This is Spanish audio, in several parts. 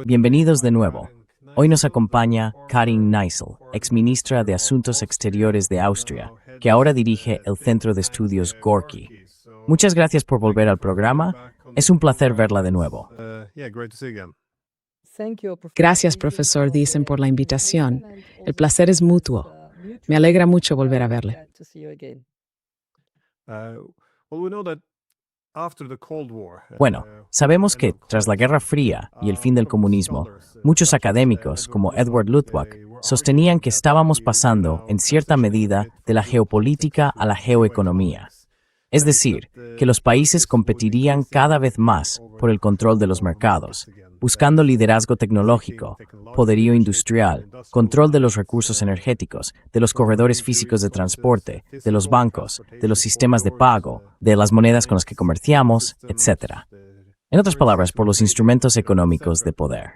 Bienvenidos de nuevo. Hoy nos acompaña Karin Neisel, exministra de Asuntos Exteriores de Austria, que ahora dirige el Centro de Estudios Gorki. Muchas gracias por volver al programa. Es un placer verla de nuevo. Gracias, profesor Diesen, por la invitación. El placer es mutuo. Me alegra mucho volver a verle. Bueno, sabemos que, tras la Guerra Fría y el fin del comunismo, muchos académicos, como Edward Luttwak, sostenían que estábamos pasando, en cierta medida, de la geopolítica a la geoeconomía. Es decir, que los países competirían cada vez más por el control de los mercados, buscando liderazgo tecnológico, poderío industrial, control de los recursos energéticos, de los corredores físicos de transporte, de los bancos, de los sistemas de pago, de las monedas con las que comerciamos, etc. En otras palabras, por los instrumentos económicos de poder.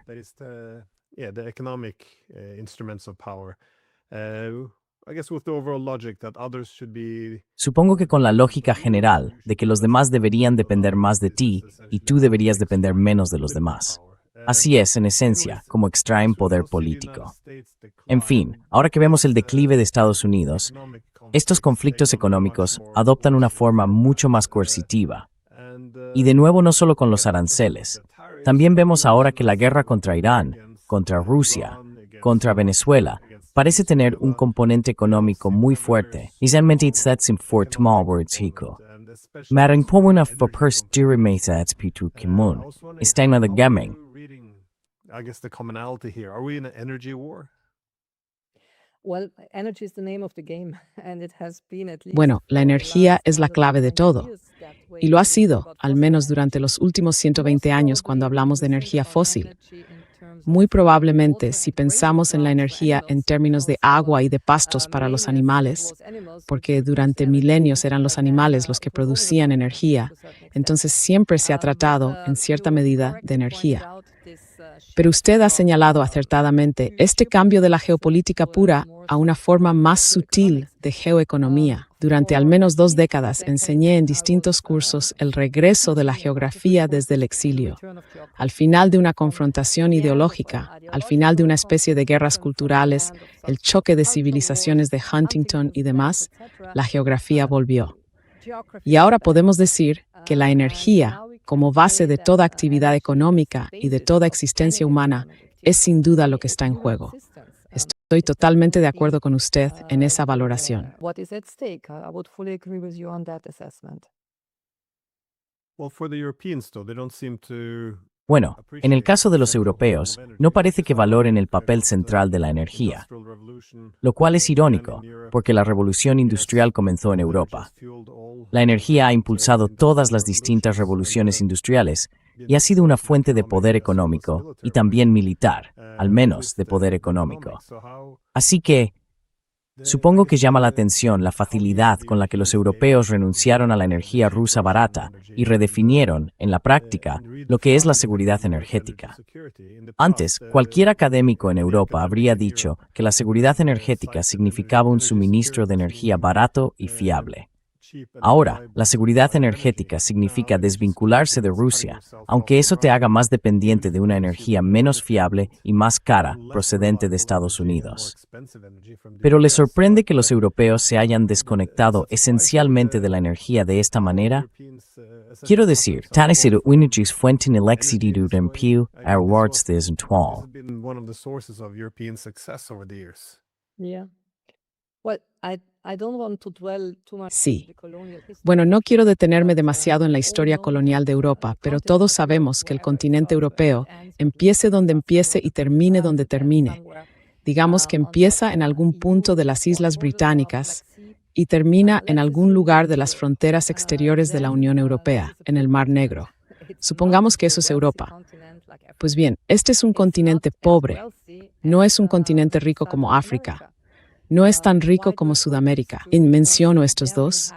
Supongo que con la lógica general de que los demás deberían depender más de ti y tú deberías depender menos de los demás. Así es, en esencia, como extraen poder político. En fin, ahora que vemos el declive de Estados Unidos, estos conflictos económicos adoptan una forma mucho más coercitiva. Y de nuevo no solo con los aranceles. También vemos ahora que la guerra contra Irán, contra Rusia, contra Venezuela, parece tener un componente económico muy fuerte. Isänmente itsetsim for words hiko. Maring pomuna for pers dirimesa etspitu kimun. Istengna the gaming. I guess the commonality here. Are we in an energy war? Bueno, la energía es la clave de todo. Y lo ha sido, al menos durante los últimos 120 años cuando hablamos de energía fósil. Muy probablemente, si pensamos en la energía en términos de agua y de pastos para los animales, porque durante milenios eran los animales los que producían energía, entonces siempre se ha tratado, en cierta medida, de energía. Pero usted ha señalado acertadamente este cambio de la geopolítica pura a una forma más sutil de geoeconomía. Durante al menos 2 décadas enseñé en distintos cursos el regreso de la geografía desde el exilio. Al final de una confrontación ideológica, al final de una especie de guerras culturales, el choque de civilizaciones de Huntington y demás, la geografía volvió. Y ahora podemos decir que la energía, como base de toda actividad económica y de toda existencia humana, es sin duda lo que está en juego. Estoy totalmente de acuerdo con usted en esa valoración. Bueno, en el caso de los europeos, no parece que valoren el papel central de la energía, lo cual es irónico, porque la revolución industrial comenzó en Europa. La energía ha impulsado todas las distintas revoluciones industriales y ha sido una fuente de poder económico y también militar, al menos de poder económico. Así que, supongo que llama la atención la facilidad con la que los europeos renunciaron a la energía rusa barata y redefinieron, en la práctica, lo que es la seguridad energética. Antes, cualquier académico en Europa habría dicho que la seguridad energética significaba un suministro de energía barato y fiable. Ahora, la seguridad energética significa desvincularse de Rusia, aunque eso te haga más dependiente de una energía menos fiable y más cara procedente de Estados Unidos. Pero ¿le sorprende que los europeos se hayan desconectado esencialmente de la energía de esta manera? Quiero decir, tanisiru unigis fuentin electricidad rempiu arwards des entwal. Sí. Bueno, no quiero detenerme demasiado en la historia colonial de Europa, pero todos sabemos que el continente europeo, empiece donde empiece y termine donde termine, digamos que empieza en algún punto de las Islas Británicas y termina en algún lugar de las fronteras exteriores de la Unión Europea, en el Mar Negro. Supongamos que eso es Europa. Pues bien, este es un continente pobre, no es un continente rico como África. No es tan rico como Sudamérica. Menciono estos dos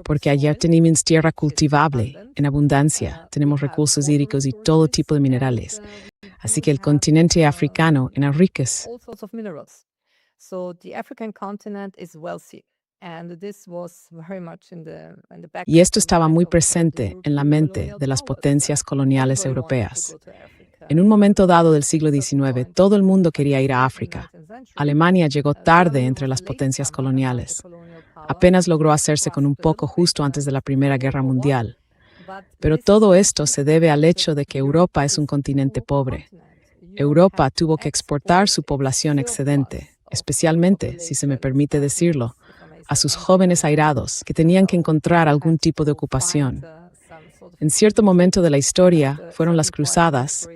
porque allá tenemos tierra cultivable en abundancia, tenemos recursos hídricos y todo tipo de minerales. Así que el continente africano es rico. Y esto estaba muy presente en la mente de las potencias coloniales europeas. En un momento dado del siglo XIX, todo el mundo quería ir a África. Alemania llegó tarde entre las potencias coloniales. Apenas logró hacerse con un poco justo antes de la Primera Guerra Mundial. Pero todo esto se debe al hecho de que Europa es un continente pobre. Europa tuvo que exportar su población excedente, especialmente, si se me permite decirlo, a sus jóvenes airados que tenían que encontrar algún tipo de ocupación. En cierto momento de la historia fueron las cruzadas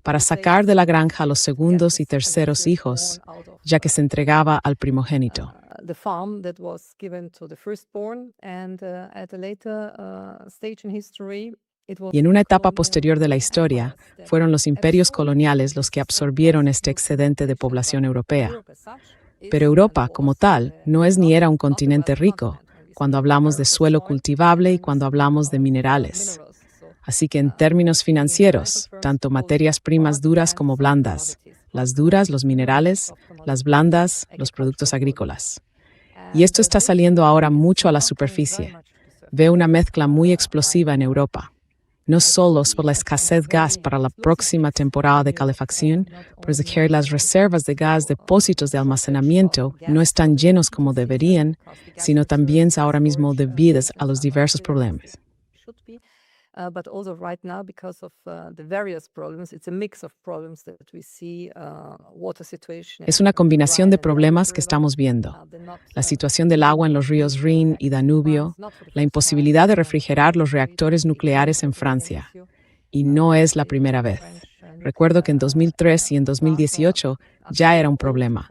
para sacar de la granja a los segundos y terceros hijos, ya que se entregaba al primogénito. Y en una etapa posterior de la historia, fueron los imperios coloniales los que absorbieron este excedente de población europea. Pero Europa, como tal, no es ni era un continente rico, cuando hablamos de suelo cultivable y cuando hablamos de minerales. Así que en términos financieros, tanto materias primas duras como blandas, las duras, los minerales, las blandas, los productos agrícolas. Y esto está saliendo ahora mucho a la superficie. Veo una mezcla muy explosiva en Europa. No solo por la escasez de gas para la próxima temporada de calefacción, pues de que las reservas de gas, depósitos de almacenamiento, no están llenos como deberían, sino también ahora mismo debido a los diversos problemas. But also right now, because of the various problems, it's a mix of problems that we see, water situation. Es una combinación de problemas que estamos viendo. La situación del agua en los ríos Rin y Danubio, la imposibilidad de refrigerar los reactores nucleares en Francia. Y no es la primera vez. Recuerdo que en 2003 y en 2018 ya era un problema.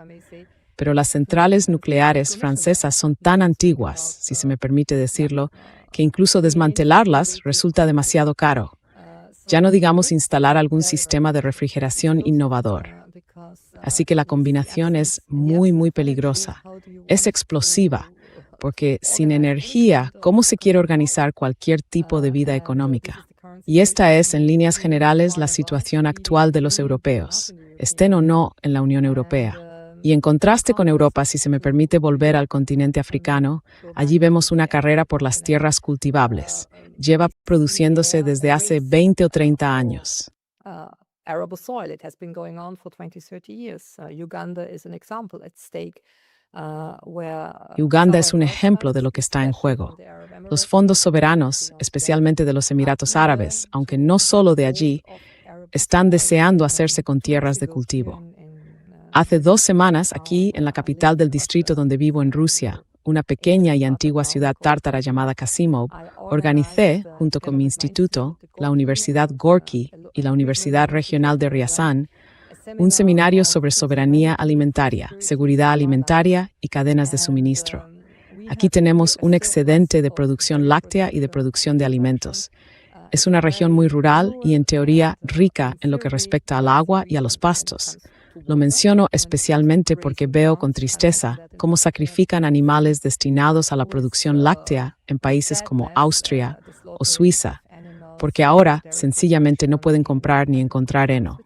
Pero las centrales nucleares francesas son tan antiguas, si se me permite decirlo, que incluso desmantelarlas resulta demasiado caro. Ya no digamos instalar algún sistema de refrigeración innovador. Así que la combinación es muy peligrosa. Es explosiva, porque sin energía, ¿cómo se quiere organizar cualquier tipo de vida económica? Y esta es, en líneas generales, la situación actual de los europeos, estén o no en la Unión Europea. Y en contraste con Europa, si se me permite volver al continente africano, allí vemos una carrera por las tierras cultivables. Lleva produciéndose desde hace 20 o 30 años. Arable soil, it has been going on for 20, 30 years. Uganda is an example at stake. Uganda es un ejemplo de lo que está en juego. Los fondos soberanos, especialmente de los Emiratos Árabes, aunque no solo de allí, están deseando hacerse con tierras de cultivo. Hace 2 semanas, aquí, en la capital del distrito donde vivo en Rusia, una pequeña y antigua ciudad tártara llamada Kasimov, organicé, junto con mi instituto, la Universidad Gorky y la Universidad Regional de Ryazan, un seminario sobre soberanía alimentaria, seguridad alimentaria y cadenas de suministro. Aquí tenemos un excedente de producción láctea y de producción de alimentos. Es una región muy rural y, en teoría, rica en lo que respecta al agua y a los pastos. Lo menciono especialmente porque veo con tristeza cómo sacrifican animales destinados a la producción láctea en países como Austria o Suiza, porque ahora sencillamente no pueden comprar ni encontrar heno.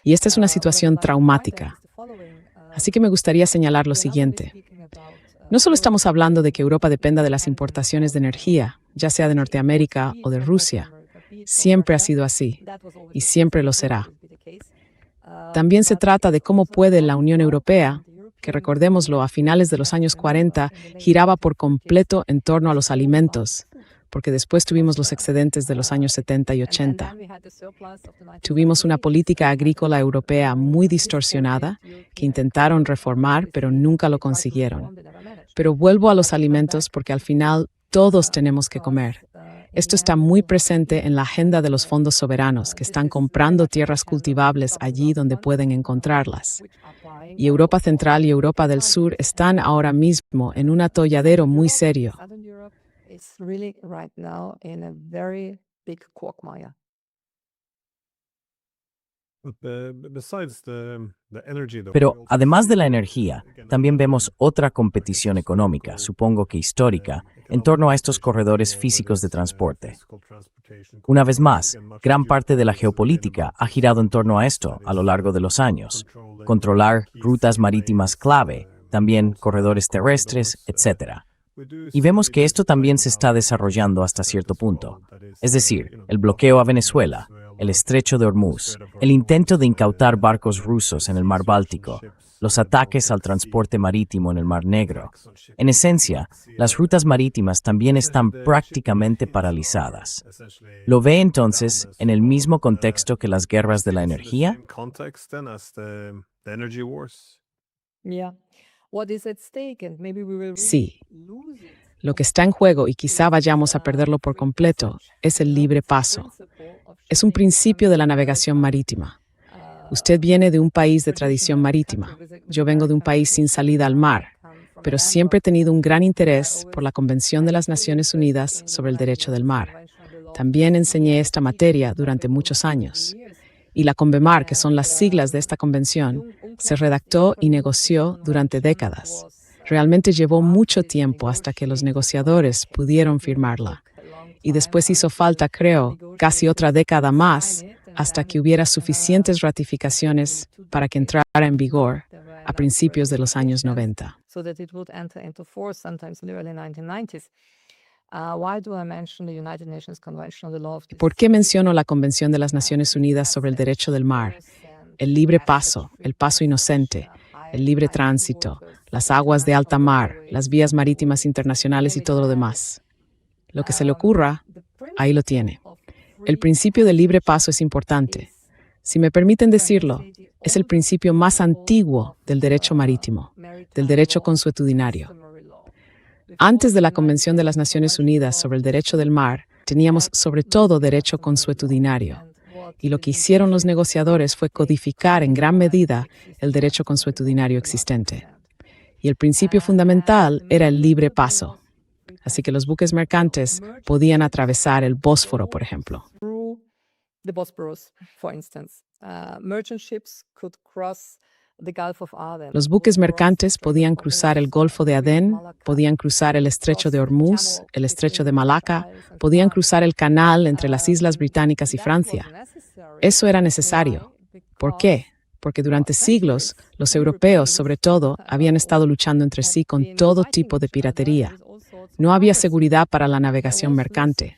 Y esta es una situación traumática. Así que me gustaría señalar lo siguiente. No solo estamos hablando de que Europa dependa de las importaciones de energía, ya sea de Norteamérica o de Rusia. Siempre ha sido así, y siempre lo será. También se trata de cómo puede la Unión Europea, que recordémoslo, a finales de los años 40, giraba por completo en torno a los alimentos, porque después tuvimos los excedentes de los años 70 y 80. Tuvimos una política agrícola europea muy distorsionada, que intentaron reformar, pero nunca lo consiguieron. Pero vuelvo a los alimentos porque al final todos tenemos que comer. Esto está muy presente en la agenda de los fondos soberanos, que están comprando tierras cultivables allí donde pueden encontrarlas. Y Europa Central y Europa del Sur están ahora mismo en un atolladero muy serio. Pero además de la energía, también vemos otra competición económica, supongo que histórica, en torno a estos corredores físicos de transporte. Una vez más, gran parte de la geopolítica ha girado en torno a esto a lo largo de los años. Controlar rutas marítimas clave también corredores terrestres, etc. Y vemos que esto también se está desarrollando hasta cierto punto. Es decir, el bloqueo a Venezuela, el estrecho de Hormuz, el intento de incautar barcos rusos en el mar Báltico, los ataques al transporte marítimo en el Mar Negro. En esencia, las rutas marítimas también están prácticamente paralizadas. ¿Lo ve entonces en el mismo contexto que las guerras de la energía? Yeah. What is at stake? And maybe we will Sí, lose it. lo que está en juego, y quizá vayamos a perderlo por completo, es el libre paso. Es un principio de la navegación marítima. Usted viene de un país de tradición marítima. Yo vengo de un país sin salida al mar, pero siempre he tenido un gran interés por la Convención de las Naciones Unidas sobre el Derecho del Mar. También enseñé esta materia durante muchos años. Y la CONVEMAR, que son las siglas de esta convención, se redactó y negoció durante décadas. Realmente llevó mucho tiempo hasta que los negociadores pudieron firmarla. Y después hizo falta, creo, casi otra década más hasta que hubiera suficientes ratificaciones para que entrara en vigor a principios de los años 90. So that it would enter into force sometimes in the early 1990s. Why do I mention the United Nations Convention on the Law of the ¿Por qué menciono la Convención de las Naciones Unidas sobre el Derecho del Mar? El libre paso, el paso inocente, el libre tránsito, las aguas de alta mar, las vías marítimas internacionales y todo lo demás. Lo que se le ocurra, ahí lo tiene. El principio del libre paso es importante. Si me permiten decirlo, es el principio más antiguo del derecho marítimo, del derecho consuetudinario. Antes de la Convención de las Naciones Unidas sobre el Derecho del Mar, teníamos sobre todo derecho consuetudinario. Y lo que hicieron los negociadores fue codificar en gran medida el derecho consuetudinario existente. Y el principio fundamental era el libre paso. Así que los buques mercantes podían atravesar el Bósforo, por ejemplo. through the Bosporus, for instance. Merchant ships could cross the Gulf of Aden. Los buques mercantes podían cruzar el Golfo de Adén, podían cruzar el Estrecho de Hormuz, el Estrecho de Malaca, podían cruzar el canal entre las Islas Británicas y Francia. Eso era necesario. ¿Por qué? Porque durante siglos, los europeos, sobre todo, habían estado luchando entre sí con todo tipo de piratería. No había seguridad para la navegación mercante.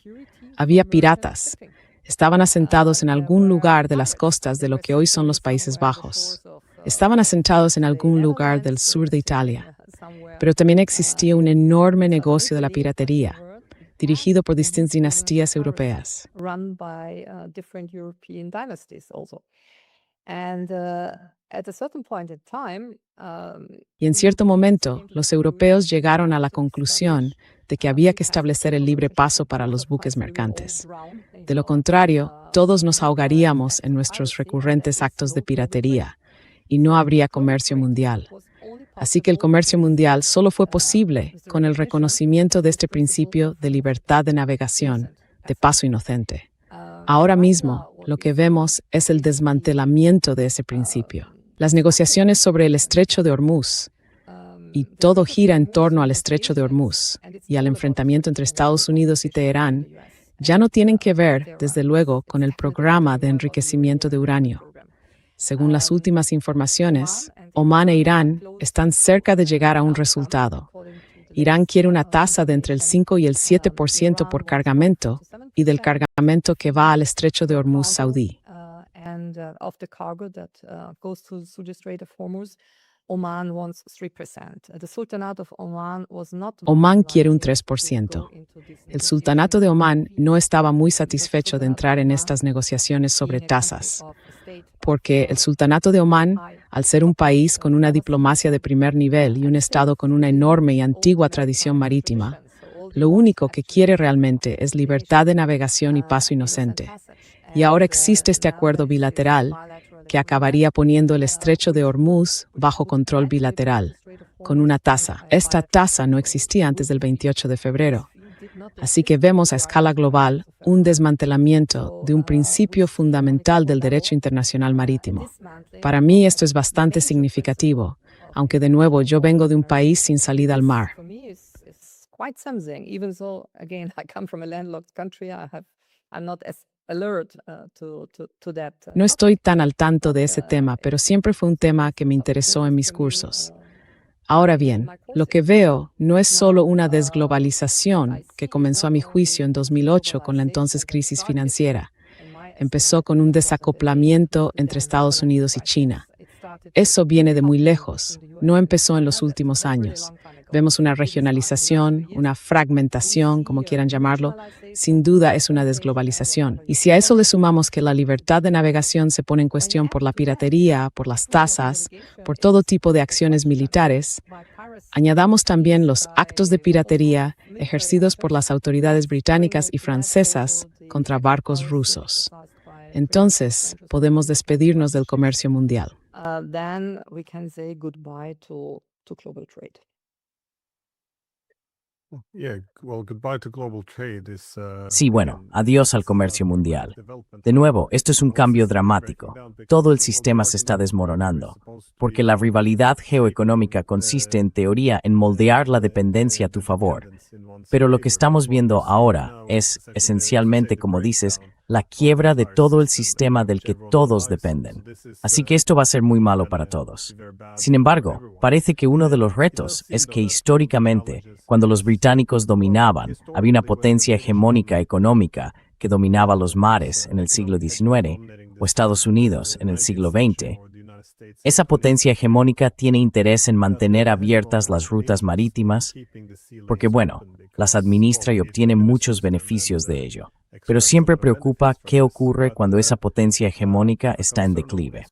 Había piratas. Estaban asentados en algún lugar de las costas de lo que hoy son los Países Bajos. Estaban asentados en algún lugar del sur de Italia. Pero también existía un enorme negocio de la piratería, dirigido por distintas dinastías europeas. Run by different European dynasties also. And at a certain point in time, Y en cierto momento, los europeos llegaron a la conclusión de que había que establecer el libre paso para los buques mercantes. De lo contrario, todos nos ahogaríamos en nuestros recurrentes actos de piratería y no habría comercio mundial. Así que el comercio mundial solo fue posible con el reconocimiento de este principio de libertad de navegación, de paso inocente. Ahora mismo, lo que vemos es el desmantelamiento de ese principio. Las negociaciones sobre el Estrecho de Hormuz, y todo gira en torno al Estrecho de Hormuz y al enfrentamiento entre Estados Unidos y Teherán, ya no tienen que ver, desde luego, con el programa de enriquecimiento de uranio. Según las últimas informaciones, Omán e Irán están cerca de llegar a un resultado. Irán quiere una tasa de entre el 5 y el 7% por cargamento y del cargamento que va al Estrecho de Hormuz saudí. and of the cargo that goes through the Strait of Hormuz, Oman wants 3%. The Sultanate of Oman was not. Omán quiere un 3%. El Sultanato de Omán no estaba muy satisfecho de entrar en estas negociaciones sobre tasas, porque el Sultanato de Omán, al ser un país con una diplomacia de primer nivel y un Estado con una enorme y antigua tradición marítima, lo único que quiere realmente es libertad de navegación y paso inocente. Y ahora existe este acuerdo bilateral que acabaría poniendo el Estrecho de Hormuz bajo control bilateral, con una tasa. Esta tasa no existía antes del 28 de febrero. Así que vemos a escala global un desmantelamiento de un principio fundamental del derecho internacional marítimo. Para mí esto es bastante significativo, aunque de nuevo yo vengo de un país sin salida al mar. For me, it's quite something. Even though, again, I come from a landlocked country, I'm not as alert to that. No estoy tan al tanto de ese tema, pero siempre fue un tema que me interesó en mis cursos. Ahora bien, lo que veo no es solo una desglobalización que comenzó a mi juicio en 2008 con la entonces crisis financiera. Empezó con un desacoplamiento entre Estados Unidos y China. Eso viene de muy lejos, no empezó en los últimos años. Vemos una regionalización, una fragmentación, como quieran llamarlo. Sin duda es una desglobalización. Y si a eso le sumamos que la libertad de navegación se pone en cuestión por la piratería, por las tasas, por todo tipo de acciones militares, añadamos también los actos de piratería ejercidos por las autoridades británicas y francesas contra barcos rusos. Entonces, podemos despedirnos del comercio mundial. Then we can say goodbye to global trade. Yeah, well, goodbye to global trade is, Sí, bueno, again, adiós al it's, comercio a mundial. development. De nuevo, esto es un The whole cambio system is dramático. breaking down because Todo el the sistema se argument está that we're desmoronando, supposed to porque la be rivalidad safe geoeconómica on, consiste en teoría en moldear la dependencia a tu favor. dependence in one's Pero lo que favor. estamos What viendo we're seeing ahora now es, is essentially a esencialmente, steady como dices, breakdown la of the quiebra de entire todo el system sistema in del which que everyone todos relies. So dependen. this is, Así que esto va a ser muy malo gonna para be todos. very bad Sin for embargo, everyone. parece que uno de los retos es que históricamente, cuando los británicos dominaban, había una potencia hegemónica económica que dominaba los mares en el siglo XIX o Estados Unidos en el siglo XX. Esa potencia hegemónica tiene interés en mantener abiertas las rutas marítimas porque, bueno, las administra y obtiene muchos beneficios de ello. Pero siempre preocupa qué ocurre cuando esa potencia hegemónica está en declive.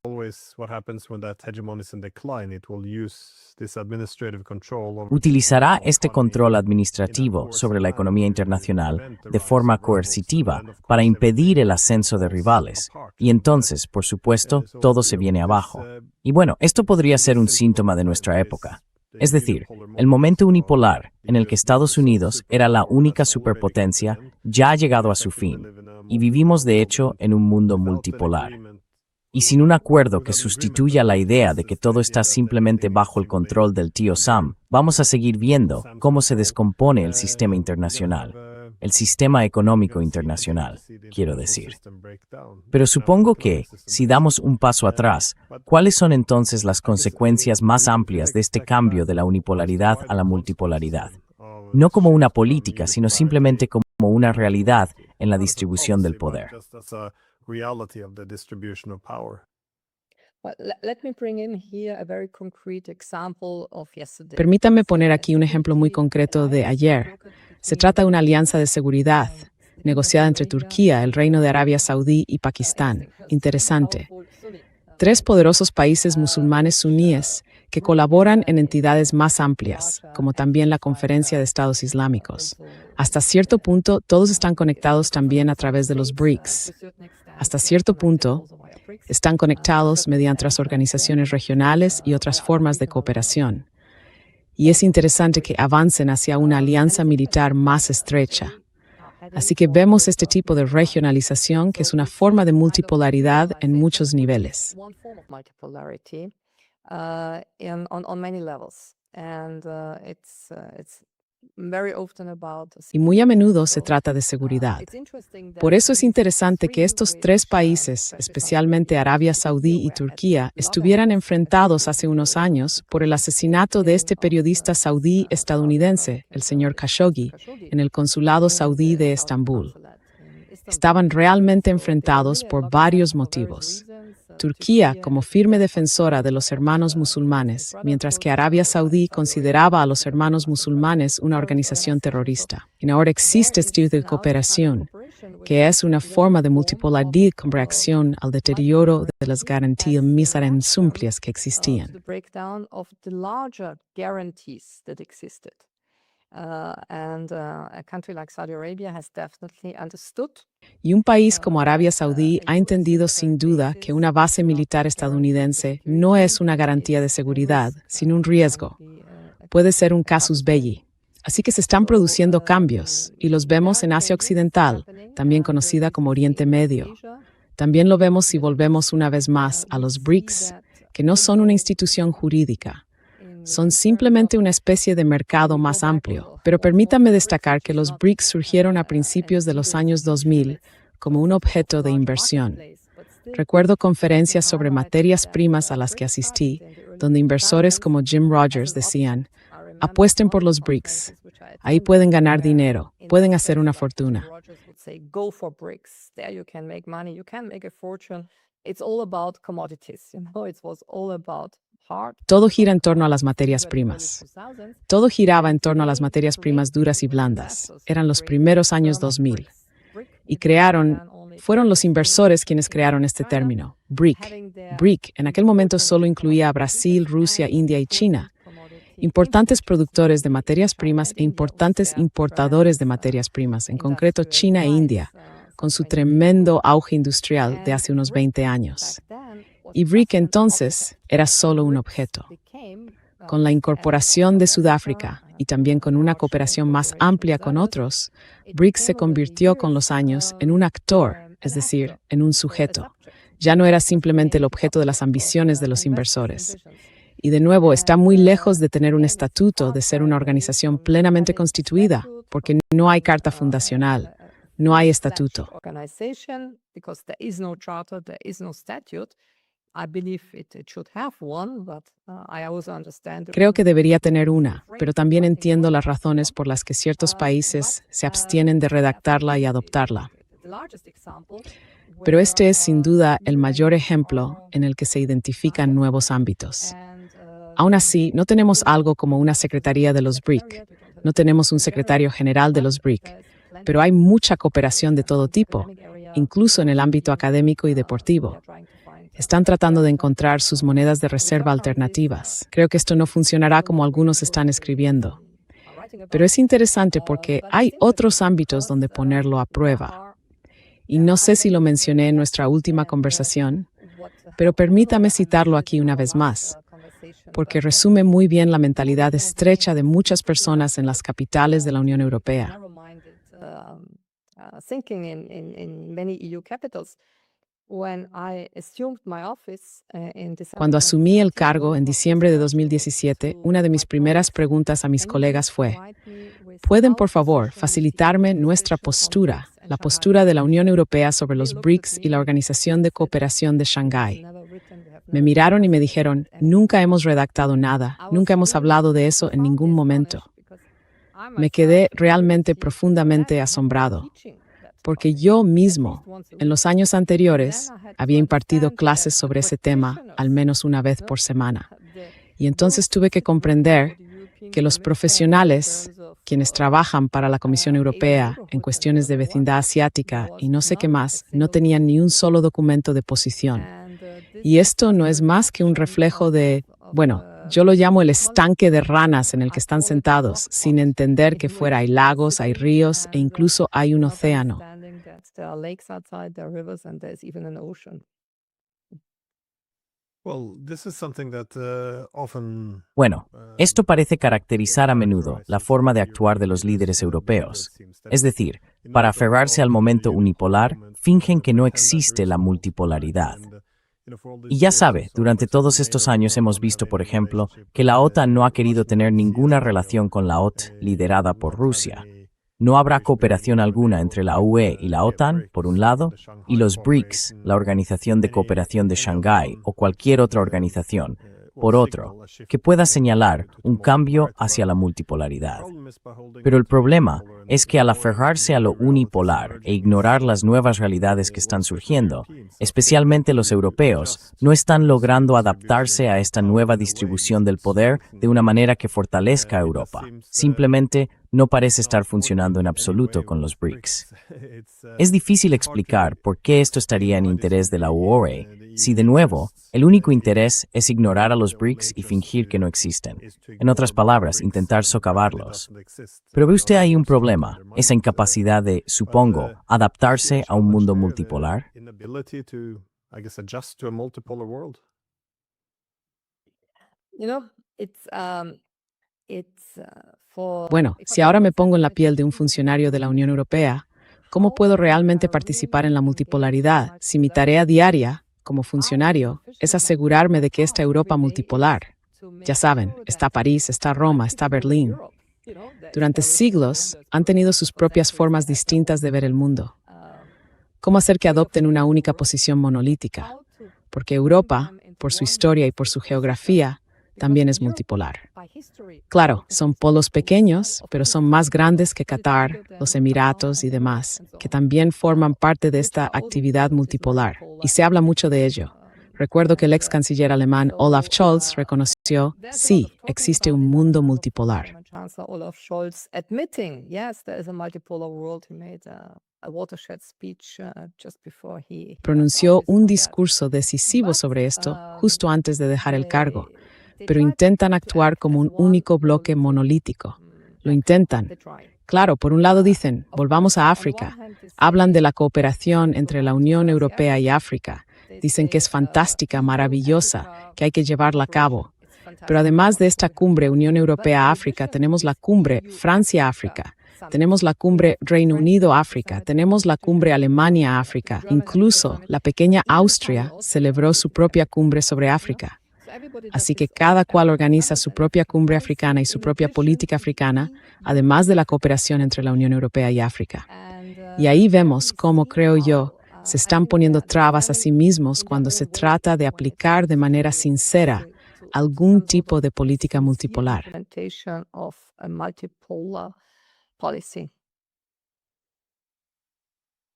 Utilizará este control administrativo sobre la economía internacional de forma coercitiva para impedir el ascenso de rivales. Y entonces, por supuesto, todo se viene abajo. Y bueno, esto podría ser un síntoma de nuestra época. Es decir, el momento unipolar en el que Estados Unidos era la única superpotencia ya ha llegado a su fin, y vivimos de hecho en un mundo multipolar. Y sin un acuerdo que sustituya la idea de que todo está simplemente bajo el control del tío Sam, vamos a seguir viendo cómo se descompone el sistema internacional, el sistema económico internacional, quiero decir. Pero supongo que, si damos un paso atrás, ¿cuáles son entonces las consecuencias más amplias de este cambio de la unipolaridad a la multipolaridad? No como una política, sino simplemente como una realidad en la distribución del poder. Permítanme poner aquí un ejemplo muy concreto de ayer. Se trata de una alianza de seguridad negociada entre Turquía, el Reino de Arabia Saudí y Pakistán. Interesante. 3 poderosos países musulmanes suníes que colaboran en entidades más amplias, como también la Conferencia de Estados Islámicos. Hasta cierto punto, todos están conectados también a través de los BRICS. Hasta cierto punto, están conectados mediante las organizaciones regionales y otras formas de cooperación. Y es interesante que avancen hacia una alianza militar más estrecha. Así que vemos este tipo de regionalización que es una forma de multipolaridad en muchos niveles. Y muy a menudo se trata de seguridad. Por eso es interesante que estos 3 países, especialmente Arabia Saudí y Turquía, estuvieran enfrentados hace unos años por el asesinato de este periodista saudí estadounidense, el señor Khashoggi, en el consulado saudí de Estambul. Estaban realmente enfrentados por varios motivos. Turquía como firme defensora de los hermanos musulmanes, mientras que Arabia Saudí consideraba a los hermanos musulmanes una organización terrorista. Y ahora existe este tipo de cooperación, que es una forma de multipolaridad con reacción al deterioro de las garantías más amplias que existían. Y un país como Arabia Saudí ha entendido sin duda que una base militar estadounidense no es una garantía de seguridad, sino un riesgo. Puede ser un casus belli. Así que se están produciendo cambios, y los vemos en Asia Occidental, también conocida como Oriente Medio. También lo vemos si volvemos una vez más a los BRICS, que no son una institución jurídica. Son simplemente una especie de mercado más amplio, pero permítanme destacar que los BRICS surgieron a principios de los años 2000 como un objeto de inversión. Recuerdo conferencias sobre materias primas a las que asistí, donde inversores como Jim Rogers decían, apuesten por los BRICS. Ahí pueden ganar dinero, pueden hacer una fortuna. Go for BRICS. There you can make money, you can make a fortune. It's all about commodities, It was all about hard. Todo gira en torno a las materias primas. Todo giraba en torno a las materias primas duras y blandas. Eran los primeros años 2000. Y fueron los inversores quienes crearon este término, BRIC. BRIC en aquel momento solo incluía a Brasil, Rusia, India y China, importantes productores de materias primas e importantes importadores de materias primas, en concreto China e India, con su tremendo auge industrial de hace unos 20 años. Y BRIC entonces era solo un objeto. Con la incorporación de Sudáfrica y también con una cooperación más amplia con otros, BRIC se convirtió con los años en un actor, es decir, en un sujeto. Ya no era simplemente el objeto de las ambiciones de los inversores. Y de nuevo, está muy lejos de tener un estatuto, de ser una organización plenamente constituida, porque no hay carta fundacional, no hay estatuto. Creo que debería tener una, pero también entiendo las razones por las que ciertos países se abstienen de redactarla y adoptarla. Pero este es sin duda el mayor ejemplo en el que se identifican nuevos ámbitos. Aún así, no tenemos algo como una secretaría de los BRIC, no tenemos un secretario general de los BRIC, pero hay mucha cooperación de todo tipo, incluso en el ámbito académico y deportivo. Están tratando de encontrar sus monedas de reserva alternativas. Creo que esto no funcionará como algunos están escribiendo. Pero es interesante porque hay otros ámbitos donde ponerlo a prueba. Y no sé si lo mencioné en nuestra última conversación, pero permítame citarlo aquí una vez más, porque resume muy bien la mentalidad estrecha de muchas personas en las capitales de la Unión Europea. Cuando asumí el cargo en diciembre de 2017, una de mis primeras preguntas a mis colegas fue, ¿pueden por favor facilitarme nuestra postura, la postura de la Unión Europea sobre los BRICS y la Organización de Cooperación de Shanghái? Me miraron y me dijeron, nunca hemos redactado nada, nunca hemos hablado de eso en ningún momento. Me quedé realmente profundamente asombrado, porque yo mismo, en los años anteriores, había impartido clases sobre ese tema al menos una vez por semana. Y entonces tuve que comprender que los profesionales, quienes trabajan para la Comisión Europea en cuestiones de vecindad asiática y no sé qué más, no tenían ni un solo documento de posición. Y esto no es más que un reflejo de, yo lo llamo el estanque de ranas en el que están sentados, sin entender que fuera hay lagos, hay ríos e incluso hay un océano. Bueno, esto parece caracterizar a menudo la forma de actuar de los líderes europeos. Es decir, para aferrarse al momento unipolar, fingen que no existe la multipolaridad. Y ya sabe, durante todos estos años hemos visto, por ejemplo, que la OTAN no ha querido tener ninguna relación con la OT, liderada por Rusia. No habrá cooperación alguna entre la UE y la OTAN, por un lado, y los BRICS, la Organización de Cooperación de Shanghái o cualquier otra organización, por otro, que pueda señalar un cambio hacia la multipolaridad. Pero el problema es que al aferrarse a lo unipolar e ignorar las nuevas realidades que están surgiendo, especialmente los europeos, no están logrando adaptarse a esta nueva distribución del poder de una manera que fortalezca a Europa. Simplemente no parece estar funcionando en absoluto con los BRICS. Es difícil explicar por qué esto estaría en interés de la UE, si de nuevo, el único interés es ignorar a los BRICS y fingir que no existen. En otras palabras, intentar socavarlos. Pero ve usted ahí un problema, esa incapacidad de, supongo, adaptarse a un mundo multipolar. Bueno, si ahora me pongo en la piel de un funcionario de la Unión Europea, ¿cómo puedo realmente participar en la multipolaridad si mi tarea diaria, como funcionario, es asegurarme de que esta Europa multipolar, ya saben, está París, está Roma, está Berlín, durante siglos han tenido sus propias formas distintas de ver el mundo? ¿Cómo hacer que adopten una única posición monolítica? Porque Europa, por su historia y por su geografía, también es multipolar. Claro, son polos pequeños, pero son más grandes que Qatar, los Emiratos y demás, que también forman parte de esta actividad multipolar, y se habla mucho de ello. Recuerdo que el ex canciller alemán Olaf Scholz reconoció, sí, existe un mundo multipolar. Chancellor Olaf Scholz admitting, yes, there is a multipolar world. He made a watershed speech just before he Pronunció left office un on that. discurso decisivo sobre esto justo antes de dejar el cargo, pero intentan actuar como un único bloque monolítico. Lo intentan. Claro, por un lado dicen, volvamos a África. Hablan de la cooperación entre la Unión Europea y África. Dicen que es fantástica, maravillosa, que hay que llevarla a cabo. Pero además de esta cumbre Unión Europea-África, tenemos la cumbre Francia-África, tenemos la cumbre Reino Unido-África, tenemos la cumbre Alemania-África. Incluso la pequeña Austria celebró su propia cumbre sobre África. Así que cada cual organiza su propia cumbre africana y su propia política africana, además de la cooperación entre la Unión Europea y África. Y ahí vemos cómo, creo yo, se están poniendo trabas a sí mismos cuando se trata de aplicar de manera sincera algún tipo de política multipolar. Implementation of a multipolar policy.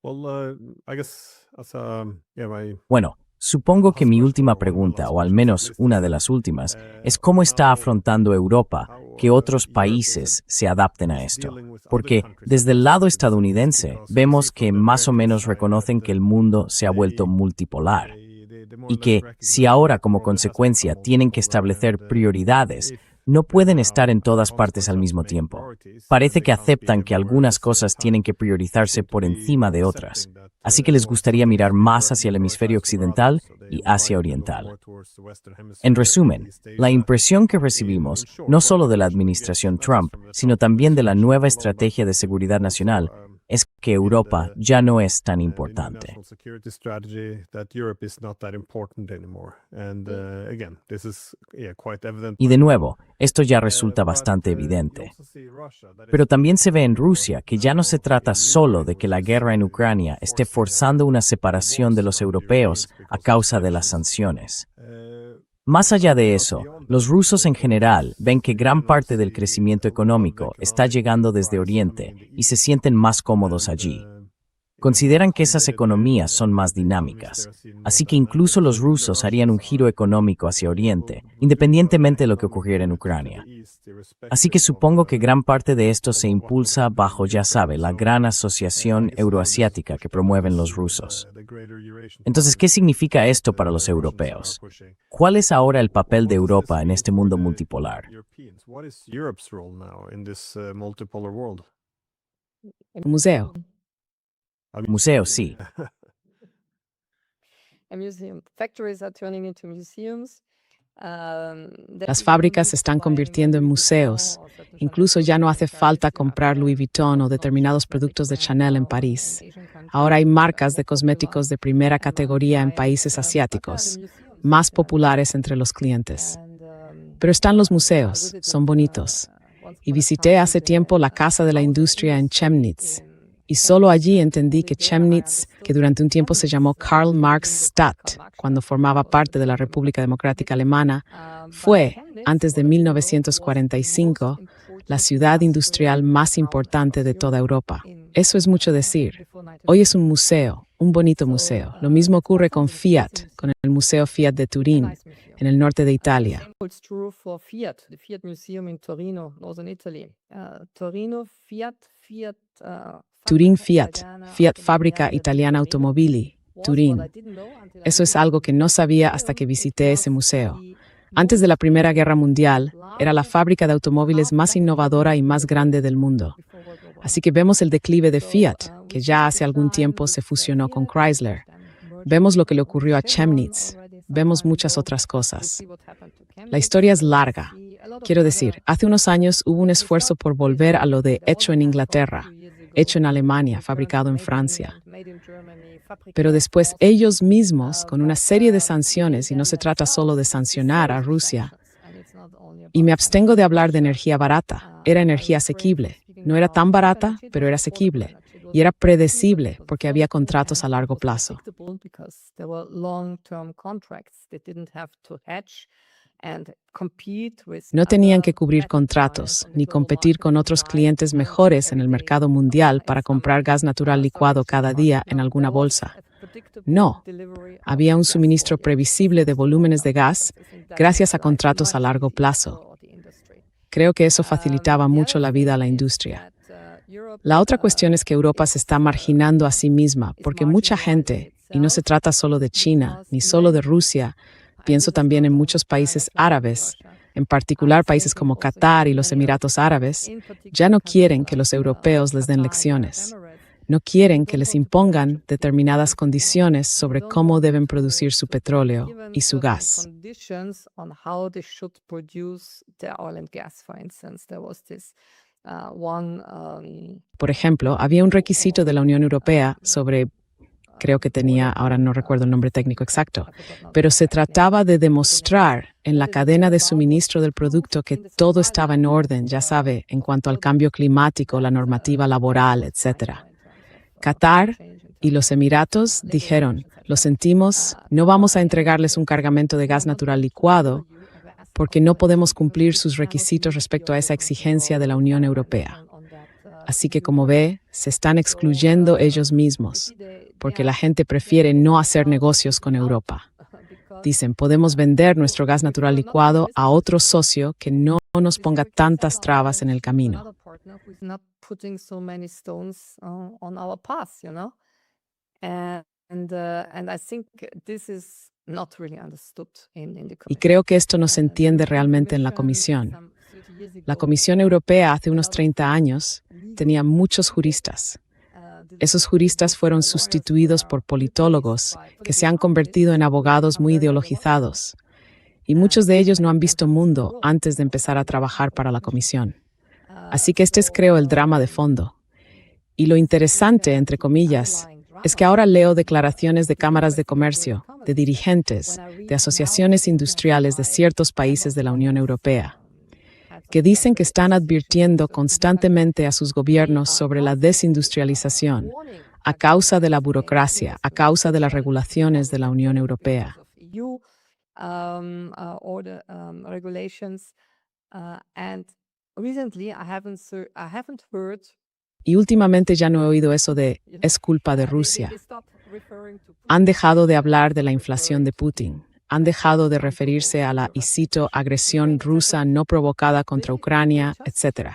Well, I guess as Bueno, supongo que mi última pregunta, o al menos una de las últimas, es cómo está afrontando Europa que otros países se adapten a esto. Porque desde el lado estadounidense vemos que más o menos reconocen que el mundo se ha vuelto multipolar y que si ahora como consecuencia tienen que establecer prioridades, no pueden estar en todas partes al mismo tiempo. Parece que aceptan que algunas cosas tienen que priorizarse por encima de otras. Así que les gustaría mirar más hacia el hemisferio occidental y Asia Oriental. En resumen, la impresión que recibimos, no solo de la administración Trump, sino también de la nueva estrategia de seguridad nacional, es que Europa ya no es tan importante. Y de nuevo, esto ya resulta bastante evidente. Pero también se ve en Rusia que ya no se trata solo de que la guerra en Ucrania esté forzando una separación de los europeos a causa de las sanciones. Más allá de eso, los rusos en general ven que gran parte del crecimiento económico está llegando desde Oriente y se sienten más cómodos allí. Consideran que esas economías son más dinámicas, así que incluso los rusos harían un giro económico hacia Oriente, independientemente de lo que ocurriera en Ucrania. Así que supongo que gran parte de esto se impulsa bajo, ya sabe, la gran asociación euroasiática que promueven los rusos. Entonces, ¿qué significa esto para los europeos? ¿Cuál es ahora el papel de Europa en este mundo multipolar? Museo. Museo, sí. A museum. Factories are turning into museums. Las fábricas se están convirtiendo en museos. Incluso ya no hace falta comprar Louis Vuitton o determinados productos de Chanel en París. Ahora hay marcas de cosméticos de primera categoría en países asiáticos, más populares entre los clientes. Pero están los museos, son bonitos. Y visité hace tiempo la Casa de la Industria en Chemnitz. Y solo allí entendí que Chemnitz, que durante un tiempo se llamó Karl Marx Stadt, cuando formaba parte de la República Democrática Alemana, fue, antes de 1945, la ciudad industrial más importante de toda Europa. Eso es mucho decir. Hoy es un museo, un bonito museo. Lo mismo ocurre con Fiat, con el Museo Fiat de Turín, en el norte de Italia. Holds true for Fiat, the Fiat Museum in Torino, northern Italy. Torino, Fiat, Turín Fiat, Fiat Fábrica Italiana Automobili, Turín. Eso es algo que no sabía hasta que visité ese museo. Antes de la Primera Guerra Mundial, era la fábrica de automóviles más innovadora y más grande del mundo. Así que vemos el declive de Fiat, que ya hace algún tiempo se fusionó con Chrysler. Vemos lo que le ocurrió a Chemnitz. Vemos muchas otras cosas. La historia es larga. Quiero decir, hace unos años hubo un esfuerzo por volver a lo de hecho en Inglaterra, hecho en Alemania, fabricado en Francia. Pero después ellos mismos, con una serie de sanciones, y no se trata solo de sancionar a Rusia, y me abstengo de hablar de energía barata, era energía asequible. No era tan barata, pero era asequible. Y era predecible porque había contratos a largo plazo. No tenían que cubrir contratos ni competir con otros clientes mejores en el mercado mundial para comprar gas natural licuado cada día en alguna bolsa. No, había un suministro previsible de volúmenes de gas gracias a contratos a largo plazo. Creo que eso facilitaba mucho la vida a la industria. La otra cuestión es que Europa se está marginando a sí misma porque mucha gente, y no se trata solo de China ni solo de Rusia, pienso también en muchos países árabes, en particular países como Qatar y los Emiratos Árabes, ya no quieren que los europeos les den lecciones. No quieren que les impongan determinadas condiciones sobre cómo deben producir su petróleo y su gas. Por ejemplo, había un requisito de la Unión Europea sobre, creo que tenía, ahora no recuerdo el nombre técnico exacto, pero se trataba de demostrar en la cadena de suministro del producto que todo estaba en orden, ya sabe, en cuanto al cambio climático, la normativa laboral, etc. Qatar y los Emiratos dijeron, lo sentimos, no vamos a entregarles un cargamento de gas natural licuado porque no podemos cumplir sus requisitos respecto a esa exigencia de la Unión Europea. Así que, como ve, se están excluyendo ellos mismos, porque la gente prefiere no hacer negocios con Europa. Dicen, podemos vender nuestro gas natural licuado a otro socio que no nos ponga tantas trabas en el camino. Y creo que esto no se entiende realmente en la Comisión. La Comisión Europea hace unos 30 años tenía muchos juristas. Esos juristas fueron sustituidos por politólogos que se han convertido en abogados muy ideologizados. Y muchos de ellos no han visto mundo antes de empezar a trabajar para la Comisión. Así que este es, creo, el drama de fondo. Y lo interesante, entre comillas, es que ahora leo declaraciones de cámaras de comercio, de dirigentes, de asociaciones industriales de ciertos países de la Unión Europea, que dicen que están advirtiendo constantemente a sus gobiernos sobre la desindustrialización a causa de la burocracia, a causa de las regulaciones de la Unión Europea. Y últimamente ya no he oído eso de es culpa de Rusia. Han dejado de hablar de la inflación de Putin. Han dejado de referirse a la, y cito, agresión rusa no provocada contra Ucrania, etc.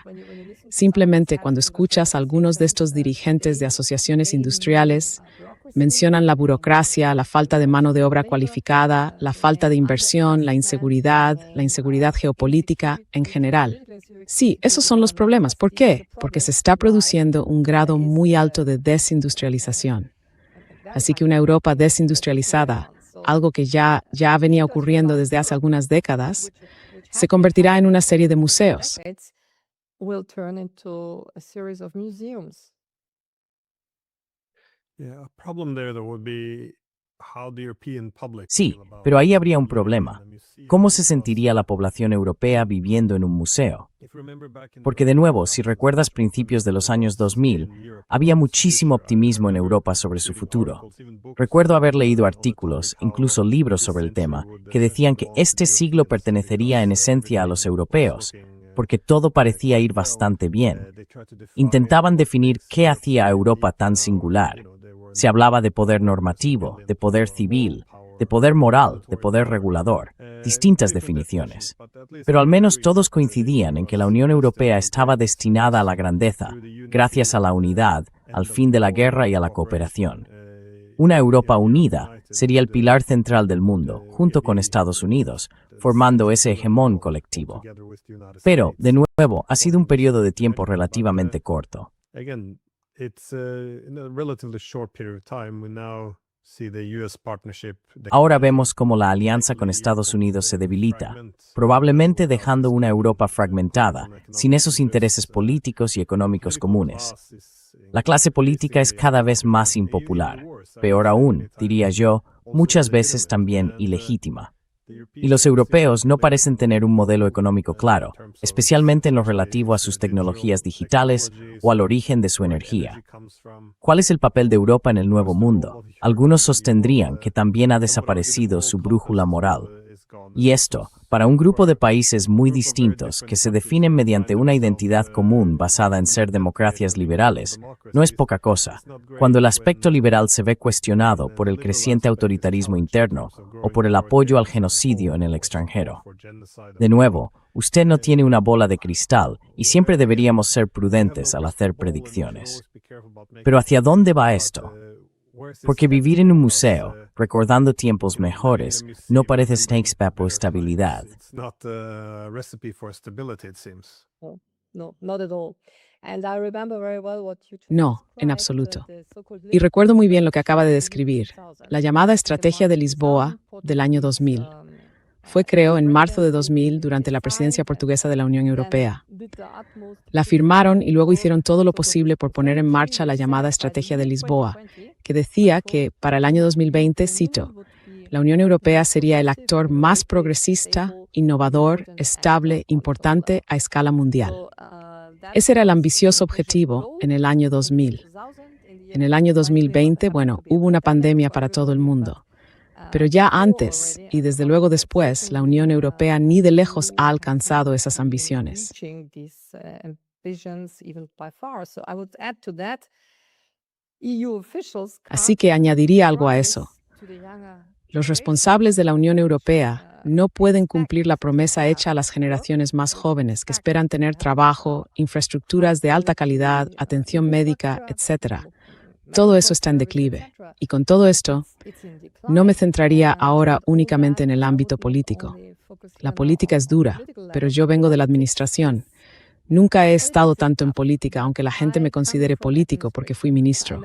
Simplemente cuando escuchas a algunos de estos dirigentes de asociaciones industriales, mencionan la burocracia, la falta de mano de obra cualificada, la falta de inversión, la inseguridad geopolítica en general. Sí, esos son los problemas. ¿Por qué? Porque se está produciendo un grado muy alto de desindustrialización. Así que una Europa desindustrializada, algo que ya venía ocurriendo desde hace algunas décadas, se convertirá en una serie de museos. Sí, pero ahí habría un problema. ¿Cómo se sentiría la población europea viviendo en un museo? Porque de nuevo, si recuerdas principios de los años 2000, había muchísimo optimismo en Europa sobre su futuro. Recuerdo haber leído artículos, incluso libros sobre el tema, que decían que este siglo pertenecería en esencia a los europeos, porque todo parecía ir bastante bien. Intentaban definir qué hacía a Europa tan singular. Se hablaba de poder normativo, de poder civil, de poder moral, de poder regulador, distintas definiciones. Pero al menos todos coincidían en que la Unión Europea estaba destinada a la grandeza, gracias a la unidad, al fin de la guerra y a la cooperación. Una Europa unida sería el pilar central del mundo, junto con Estados Unidos, formando ese hegemón colectivo. Pero, de nuevo, ha sido un periodo de tiempo relativamente corto. Ahora vemos cómo la alianza con Estados Unidos se debilita, probablemente dejando una Europa fragmentada, sin esos intereses políticos y económicos comunes. La clase política es cada vez más impopular, peor aún, diría yo, muchas veces también ilegítima. Y los europeos no parecen tener un modelo económico claro, especialmente en lo relativo a sus tecnologías digitales o al origen de su energía. ¿Cuál es el papel de Europa en el Nuevo Mundo? Algunos sostendrían que también ha desaparecido su brújula moral. Y esto, para un grupo de países muy distintos que se definen mediante una identidad común basada en ser democracias liberales, no es poca cosa, cuando el aspecto liberal se ve cuestionado por el creciente autoritarismo interno o por el apoyo al genocidio en el extranjero. De nuevo, usted no tiene una bola de cristal y siempre deberíamos ser prudentes al hacer predicciones. Pero ¿hacia dónde va esto? Porque vivir en un museo, recordando tiempos mejores, no parece Snakespapo estabilidad. No, not at all. And I remember very well what you just No, en described, absoluto. the so-called Y recuerdo muy bien lo que acaba de Lisbon describir, 2000, la llamada Estrategia de Lisboa del año 2000. Fue, creo, en marzo de 2000 durante la presidencia portuguesa de la Unión Europea. La firmaron y luego hicieron todo lo posible por poner en marcha la llamada Estrategia de Lisboa, que decía que para el año 2020, cito, la Unión Europea sería el actor más progresista, innovador, estable, importante a escala mundial. Ese era el ambicioso objetivo en el año 2000. En el año 2020, bueno, hubo una pandemia para todo el mundo. Pero ya antes y desde luego después, la Unión Europea ni de lejos ha alcanzado esas ambiciones. Así que añadiría algo a eso. Los responsables de la Unión Europea no pueden cumplir la promesa hecha a las generaciones más jóvenes que esperan tener trabajo, infraestructuras de alta calidad, atención médica, etc. Todo eso está en declive. Y con todo esto, no me centraría ahora únicamente en el ámbito político. La política es dura, pero yo vengo de la administración. Nunca he estado tanto en política, aunque la gente me considere político porque fui ministro.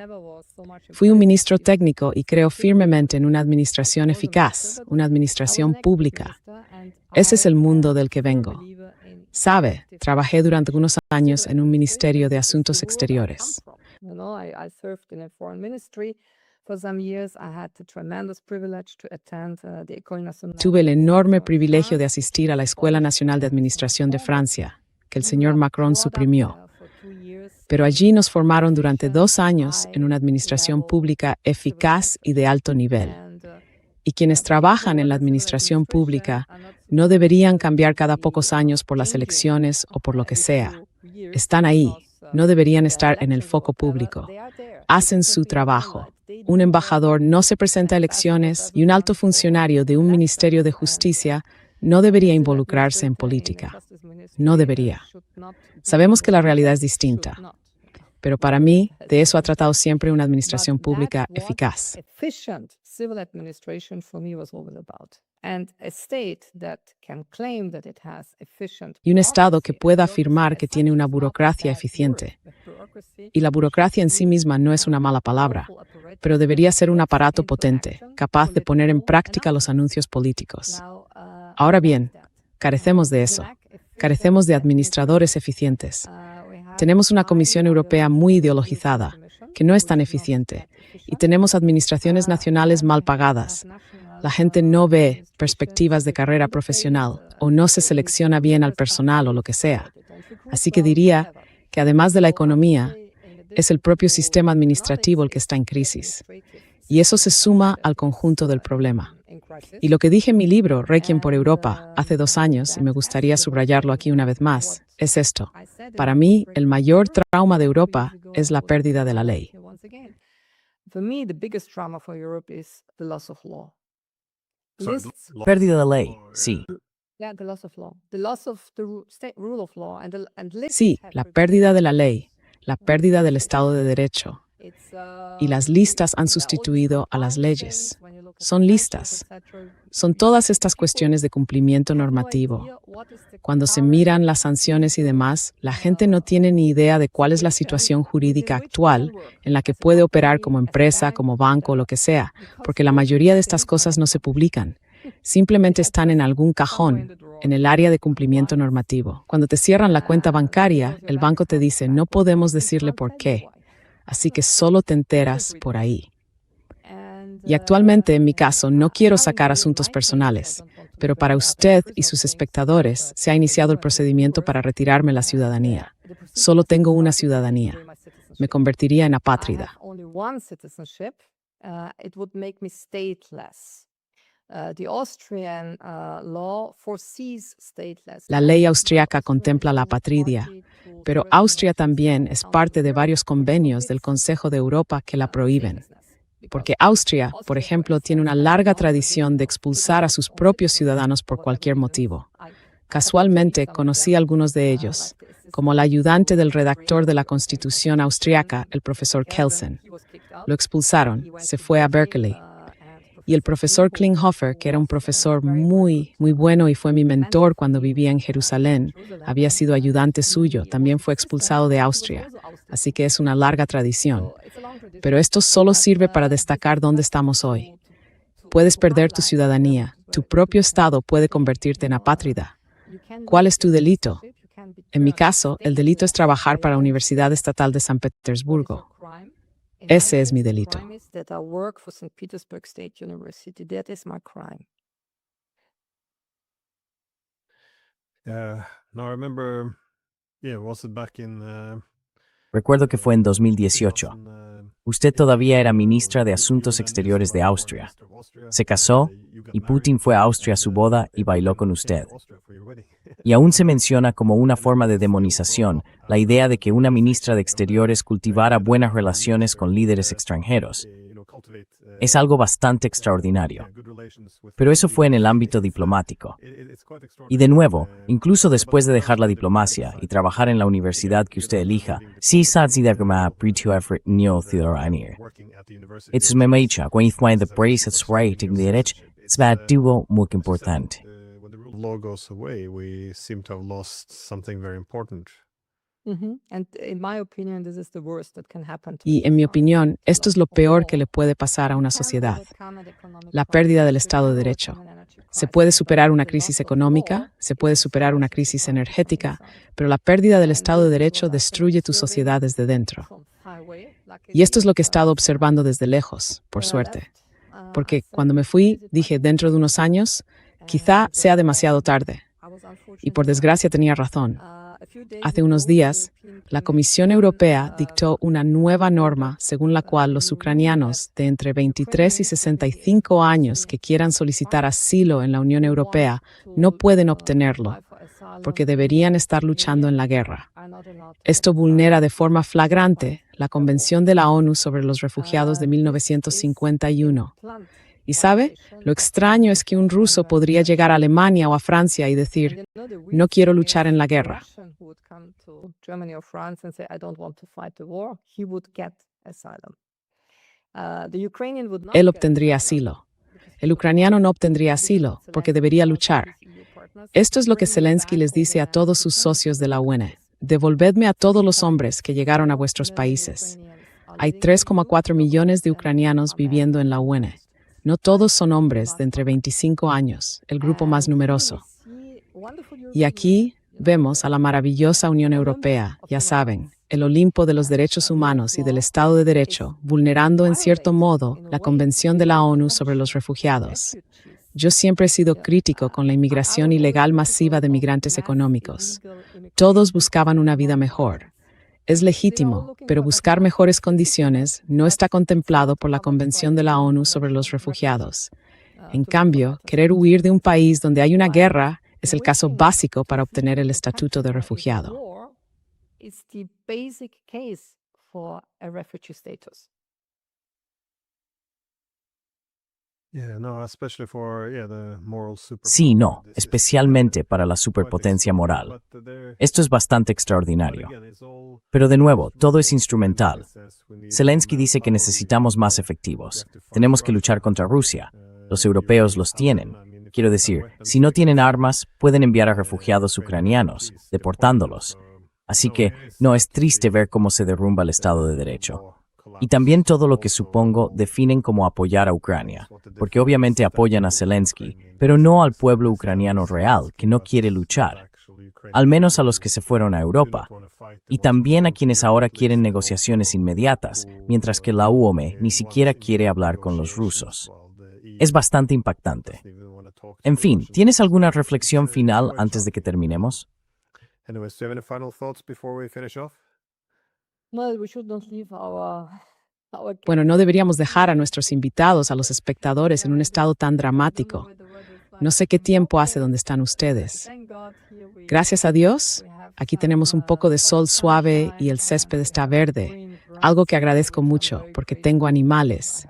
Fui un ministro técnico y creo firmemente en una administración eficaz, una administración pública. Ese es el mundo del que vengo. Sabe, trabajé durante unos años en un ministerio de Asuntos Exteriores. Tuve el enorme privilegio de asistir a la Escuela Nacional de Administración de Francia, que el señor Macron suprimió. Pero allí nos formaron durante 2 años en una administración pública eficaz y de alto nivel. Y quienes trabajan en la administración pública no deberían cambiar cada pocos años por las elecciones o por lo que sea. Están ahí, no deberían estar en el foco público. Hacen su trabajo. Un embajador no se presenta a elecciones y un alto funcionario de un ministerio de justicia no debería involucrarse en política. No debería. Sabemos que la realidad es distinta, pero para mí, de eso ha tratado siempre una administración pública eficaz. Y un Estado que pueda afirmar que tiene una burocracia eficiente. Y la burocracia en sí misma no es una mala palabra, pero debería ser un aparato potente, capaz de poner en práctica los anuncios políticos. Ahora bien, carecemos de eso. Carecemos de administradores eficientes. Tenemos una Comisión Europea muy ideologizada, que no es tan eficiente, y tenemos administraciones nacionales mal pagadas. La gente no ve perspectivas de carrera profesional o no se selecciona bien al personal o lo que sea. Así que diría que además de la economía, es el propio sistema administrativo el que está en crisis. Y eso se suma al conjunto del problema. Y lo que dije en mi libro, Requiem por Europa, hace 2 años, y me gustaría subrayarlo aquí una vez más, es esto. Para mí, el mayor trauma de Europa es la pérdida de la ley. Pérdida de ley, sí. Sí, la pérdida de la ley, la pérdida del Estado de Derecho. Y las listas han sustituido a las leyes. Son listas. Son todas estas cuestiones de cumplimiento normativo. Cuando se miran las sanciones y demás, la gente no tiene ni idea de cuál es la situación jurídica actual en la que puede operar como empresa, como banco o lo que sea, porque la mayoría de estas cosas no se publican. Simplemente están en algún cajón, en el área de cumplimiento normativo. Cuando te cierran la cuenta bancaria, el banco te dice, no podemos decirle por qué. Así que solo te enteras por ahí. Y actualmente, en mi caso, no quiero sacar asuntos personales, pero para usted y sus espectadores se ha iniciado el procedimiento para retirarme la ciudadanía. Solo tengo una ciudadanía. Me convertiría en apátrida. La ley austriaca contempla la apatridia, pero Austria también es parte de varios convenios del Consejo de Europa que la prohíben. Porque Austria, por ejemplo, tiene una larga tradición de expulsar a sus propios ciudadanos por cualquier motivo. Casualmente conocí a algunos de ellos, como el ayudante del redactor de la Constitución austriaca, el profesor Kelsen. Lo expulsaron, se fue a Berkeley. Y el profesor Klinghoffer, que era un profesor muy bueno y fue mi mentor cuando vivía en Jerusalén, había sido ayudante suyo, también fue expulsado de Austria. Así que es una larga tradición. Pero esto solo sirve para destacar dónde estamos hoy. Puedes perder tu ciudadanía, tu propio Estado puede convertirte en apátrida. ¿Cuál es tu delito? En mi caso, el delito es trabajar para la Universidad Estatal de San Petersburgo. Ese es mi delito. No, I remember, was it back in Recuerdo que fue en 2018. Usted todavía era ministra de Asuntos Exteriores de Austria. Se casó y Putin fue a Austria a su boda y bailó con usted. Y aún se menciona como una forma de demonización la idea de que una ministra de Exteriores cultivara buenas relaciones con líderes extranjeros. Es algo bastante extraordinario. Pero eso fue en el ámbito diplomático. Y de nuevo, incluso después de dejar la diplomacia y trabajar en la universidad que usted elija, sí satsida Britu effort neo ciudadanía. Es una mecha, cuando the brace es right in derecho, es duo muy importante. when the rule of law goes away, we seem to have lost something very important. Y en mi opinión, esto es lo peor que le puede pasar a una sociedad, la pérdida del Estado de Derecho. Se puede superar una crisis económica, se puede superar una crisis energética, pero la pérdida del Estado de Derecho destruye tu sociedad desde dentro. Y esto es lo que he estado observando desde lejos, por suerte. Porque cuando me fui, dije, dentro de unos años, quizá sea demasiado tarde. Y por desgracia tenía razón. Hace unos días, la Comisión Europea dictó una nueva norma según la cual los ucranianos de entre 23 y 65 años que quieran solicitar asilo en la Unión Europea no pueden obtenerlo, porque deberían estar luchando en la guerra. Esto vulnera de forma flagrante la Convención de la ONU sobre los Refugiados de 1951. Y sabe, lo extraño es que un ruso podría llegar a Alemania o a Francia y decir, no quiero luchar en la guerra. Él obtendría asilo. El ucraniano no obtendría asilo porque debería luchar. Esto es lo que Zelensky les dice a todos sus socios de la UN. Devolvedme a todos los hombres que llegaron a vuestros países. Hay 3,4 millones de ucranianos viviendo en la UN. No todos son hombres de entre 25 años, el grupo más numeroso. Y aquí vemos a la maravillosa Unión Europea, ya saben, el Olimpo de los derechos humanos y del Estado de Derecho, vulnerando en cierto modo la Convención de la ONU sobre los refugiados. Yo siempre he sido crítico con la inmigración ilegal masiva de migrantes económicos. Todos buscaban una vida mejor. Es legítimo, pero buscar mejores condiciones no está contemplado por la Convención de la ONU sobre los refugiados. En cambio, querer huir de un país donde hay una guerra es el caso básico para obtener el estatuto de refugiado. Sí, no, especialmente para la superpotencia moral. Esto es bastante extraordinario. Pero de nuevo, todo es instrumental. Zelensky dice que necesitamos más efectivos. Tenemos que luchar contra Rusia. Los europeos los tienen. Quiero decir, si no tienen armas, pueden enviar a refugiados ucranianos, deportándolos. Así que, no, es triste ver cómo se derrumba el Estado de Derecho. Y también todo lo que supongo definen como apoyar a Ucrania, porque obviamente apoyan a Zelensky, pero no al pueblo ucraniano real, que no quiere luchar, al menos a los que se fueron a Europa, y también a quienes ahora quieren negociaciones inmediatas, mientras que la UOME ni siquiera quiere hablar con los rusos. Es bastante impactante. talk to En the fin, Russians. ¿tienes alguna reflexión final antes de que terminemos? Anyways, do you have any final thoughts before we finish off? Well, we should not leave our Bueno, no guests deberíamos dejar a nuestros invitados, a los espectadores, en un estado tan dramático. No sé qué tiempo hace donde están ustedes. Gracias a Dios, aquí tenemos un poco de sol suave y el césped está verde, algo que agradezco mucho porque tengo animales.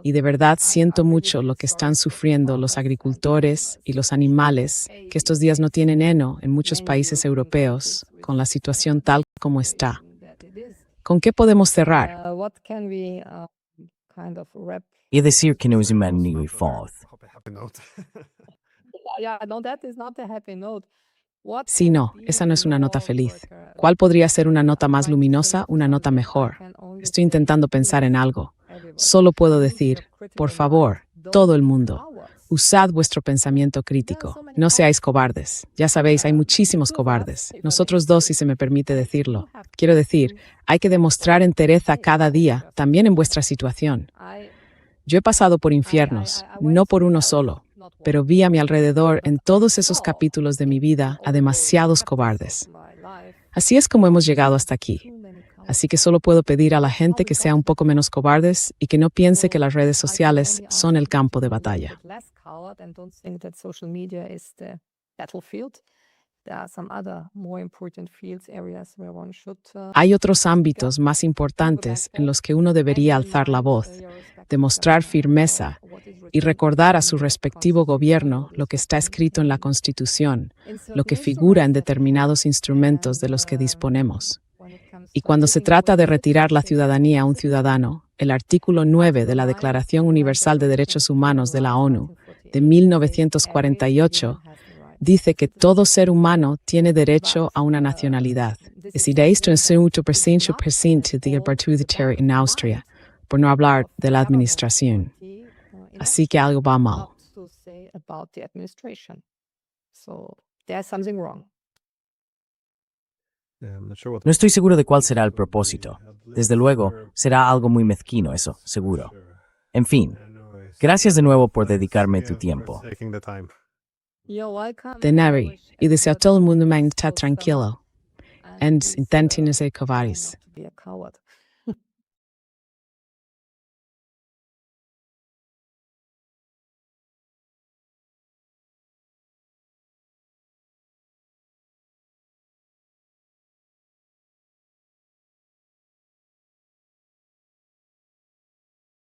Y de verdad siento mucho lo que están sufriendo los agricultores y los animales, que estos días no tienen heno en muchos países europeos, con la situación tal como está. ¿Con qué podemos cerrar? What can we kind of wrap? Y decir que no es un magnífico foz. Hope a happy note. Yeah, no, that is not a happy note. What Sí, can no, be esa no es una nota more feliz. like a- ¿Cuál podría ser una nota más trying to luminosa, think of una nota something? mejor? I can only Estoy say intentando pensar en please, algo. everybody, Solo puedo use decir, your critical por mind. favor, Don't todo el be mundo, cowards. usad vuestro pensamiento crítico. No seáis cobardes. Ya sabéis, hay muchísimos cobardes. Nosotros dos, si se me permite decirlo. Quiero decir, hay que demostrar entereza cada día, también en vuestra situación. I- Yo he pasado por infiernos, no por uno solo, pero vi a mi alrededor en todos esos capítulos de mi vida a demasiados cobardes. Así es como hemos llegado hasta aquí. Así que solo puedo pedir a la gente que sea un poco menos cobardes y que no piense que las redes sociales son el campo de batalla. Hay otros ámbitos más importantes en los que uno debería alzar la voz, demostrar firmeza y recordar a su respectivo gobierno lo que está escrito en la Constitución, lo que figura en determinados instrumentos de los que disponemos. Y cuando se trata de retirar la ciudadanía a un ciudadano, el artículo 9 de la Declaración Universal de Derechos Humanos de la ONU, de 1948, dice que todo ser humano tiene derecho a una nacionalidad. Es derecho de la en Austria, por no hablar de la administración. Así que algo va mal. So there's something wrong. Yeah, I'm not sure what No estoy seguro de cuál será el propósito. Desde luego, será algo muy mezquino eso, seguro. En fin, gracias de nuevo por dedicarme tu tiempo. taking the time. You're welcome. De nada, y deseo a todo el mundo que esté tranquilo. And intenten no ser cobardes. To be a coward.